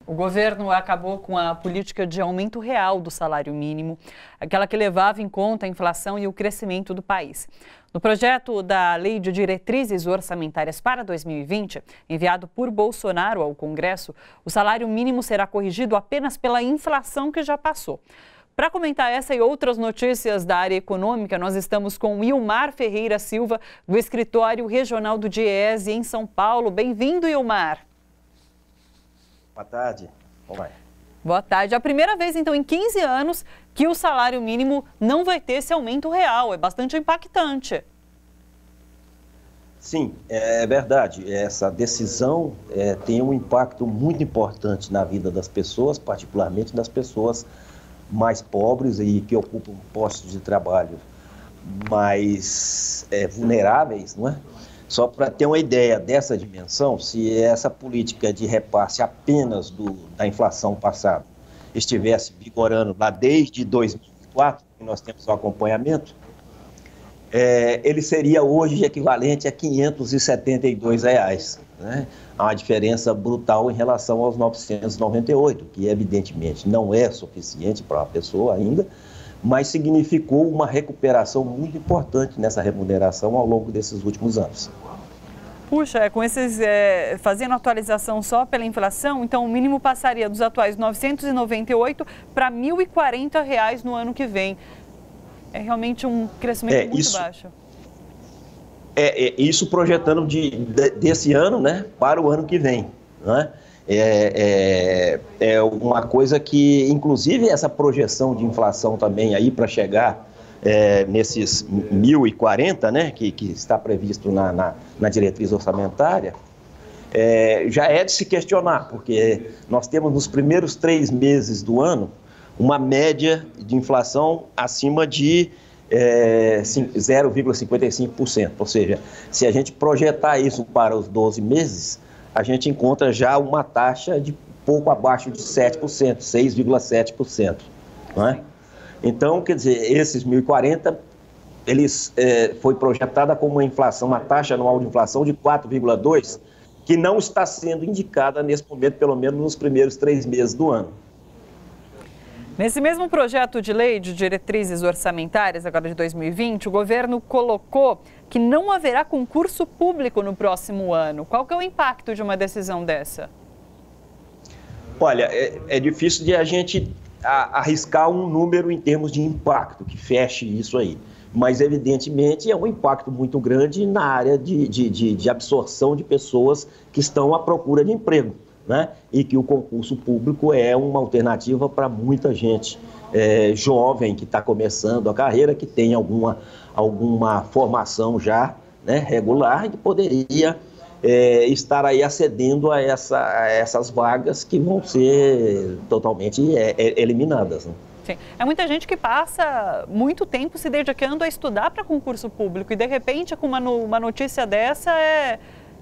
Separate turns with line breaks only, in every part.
O governo acabou com a política de aumento real do salário mínimo, aquela que levava em conta a inflação e o crescimento do país. No projeto da Lei de Diretrizes Orçamentárias para 2020, enviado por Bolsonaro ao Congresso, o salário mínimo será corrigido apenas pela inflação que já passou. Para comentar essa e outras notícias da área econômica, nós estamos com Ilmar Ferreira Silva, do Escritório Regional do DIEESE em São Paulo. Bem-vindo, Ilmar.
Boa tarde. Como vai?
Boa tarde. É a primeira vez, então, em 15 anos que o salário mínimo não vai ter esse aumento real. É bastante impactante.
Sim, é verdade. Essa decisão tem um impacto muito importante na vida das pessoas, particularmente das pessoas mais pobres e que ocupam postos de trabalho mais vulneráveis, não é? Só para ter uma ideia dessa dimensão, se essa política de repasse apenas da inflação passada estivesse vigorando lá desde 2004, que nós temos o acompanhamento, ele seria hoje equivalente a R$ 572, né? Há uma diferença brutal em relação aos 998, que evidentemente não é suficiente para uma pessoa ainda, mas significou uma recuperação muito importante nessa remuneração ao longo desses últimos anos.
Puxa, com esses, fazendo atualização só pela inflação, então o mínimo passaria dos atuais 998 para R$ 1.040 no ano que vem. É realmente um crescimento muito baixo.
Isso projetando desse ano, né, para o ano que vem, né? É uma coisa que, inclusive, essa projeção de inflação também aí para chegar nesses 1.040, né, que está previsto na diretriz orçamentária, já é de se questionar, porque nós temos nos primeiros 3 meses do ano uma média de inflação acima de 0,55%, ou seja, se a gente projetar isso para os 12 meses, a gente encontra já uma taxa de pouco abaixo de 7%, 6,7%, não é? Então, quer dizer, esses 1.040, foi projetada como uma inflação, uma taxa anual de inflação de 4,2%, que não está sendo indicada nesse momento, pelo menos nos primeiros 3 meses do ano.
Nesse mesmo projeto de lei de diretrizes orçamentárias, agora de 2020, o governo colocou que não haverá concurso público no próximo ano. Qual que é o impacto de uma decisão dessa?
Olha, é difícil de a gente arriscar um número em termos de impacto que feche isso aí. Mas, evidentemente, é um impacto muito grande na área de absorção de pessoas que estão à procura de emprego, né? E que o concurso público é uma alternativa para muita gente jovem que está começando a carreira, que tem alguma formação já, né, regular, e que poderia estar aí acedendo a essas vagas que vão ser totalmente eliminadas, né?
Sim. É muita gente que passa muito tempo se dedicando a estudar para concurso público e, de repente, com uma notícia dessa, é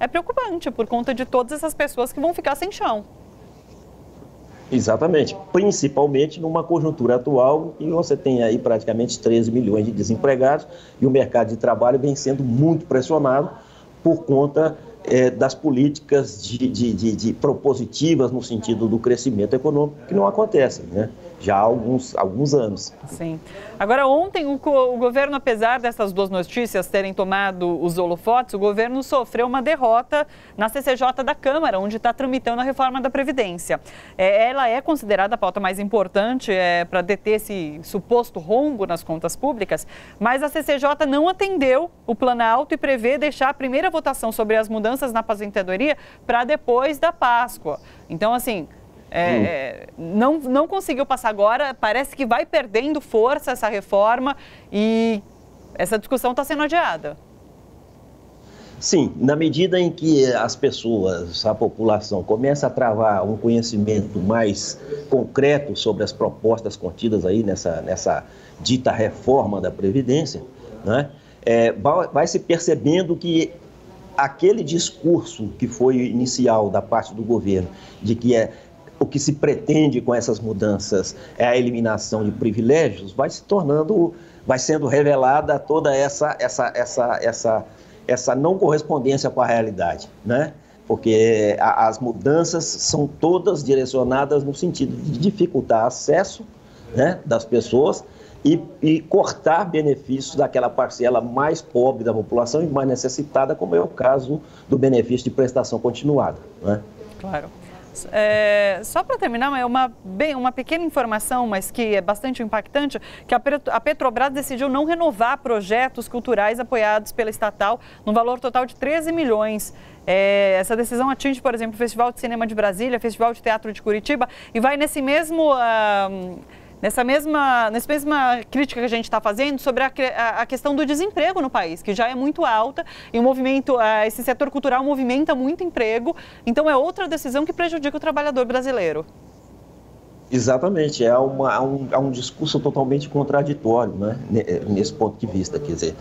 preocupante por conta de todas essas pessoas que vão ficar sem chão.
Exatamente, principalmente numa conjuntura atual em que você tem aí praticamente 13 milhões de desempregados e o mercado de trabalho vem sendo muito pressionado por conta das políticas de propositivas no sentido do crescimento econômico que não acontecem, né? Já há alguns anos.
Sim. Agora, ontem, o governo, apesar dessas duas notícias terem tomado os holofotes, o governo sofreu uma derrota na CCJ da Câmara, onde está tramitando a reforma da Previdência. Ela é considerada a pauta mais importante para deter esse suposto rombo nas contas públicas, mas a CCJ não atendeu o Planalto e prevê deixar a primeira votação sobre as mudanças na aposentadoria para depois da Páscoa. Então, assim... não conseguiu passar agora, parece que vai perdendo força essa reforma e essa discussão está sendo adiada.
Sim, na medida em que as pessoas, a população, começa a travar um conhecimento mais concreto sobre as propostas contidas aí nessa dita reforma da Previdência, né, vai se percebendo que aquele discurso que foi inicial da parte do governo, de que o que se pretende com essas mudanças é a eliminação de privilégios, vai sendo revelada toda essa não correspondência com a realidade, né? porque as mudanças são todas direcionadas no sentido de dificultar acesso, né, das pessoas e cortar benefícios daquela parcela mais pobre da população e mais necessitada, como é o caso do benefício de prestação continuada, né?
Claro. Só para terminar, é uma pequena informação, mas que é bastante impactante, que a Petrobras decidiu não renovar projetos culturais apoiados pela estatal no valor total de 13 milhões. Essa decisão atinge, por exemplo, o Festival de Cinema de Brasília, o Festival de Teatro de Curitiba, e vai nessa mesma crítica que a gente está fazendo sobre a questão do desemprego no país, que já é muito alta, e esse setor cultural movimenta muito emprego, então é outra decisão que prejudica o trabalhador brasileiro.
Exatamente, é um discurso totalmente contraditório, né, nesse ponto de vista, quer dizer,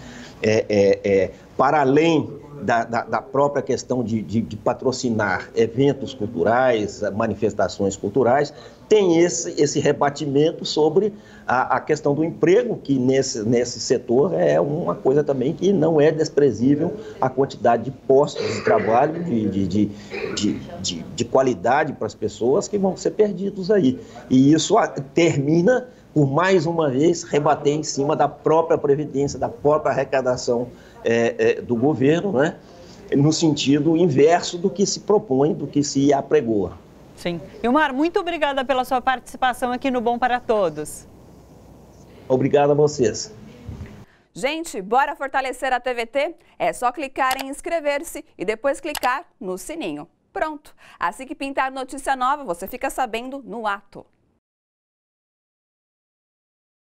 para além da própria questão de patrocinar eventos culturais, manifestações culturais, tem esse rebatimento sobre a questão do emprego, que nesse setor é uma coisa também que não é desprezível, a quantidade de postos de trabalho, de qualidade para as pessoas que vão ser perdidos aí. E isso termina por, mais uma vez, rebater em cima da própria previdência, da própria arrecadação do governo, né? No sentido inverso do que se propõe, do que se apregoa.
Sim. Ilmar, muito obrigada pela sua participação aqui no Bom para Todos.
Obrigado a vocês.
Gente, bora fortalecer a TVT? É só clicar em inscrever-se e depois clicar no sininho. Pronto! Assim que pintar notícia nova, você fica sabendo no ato.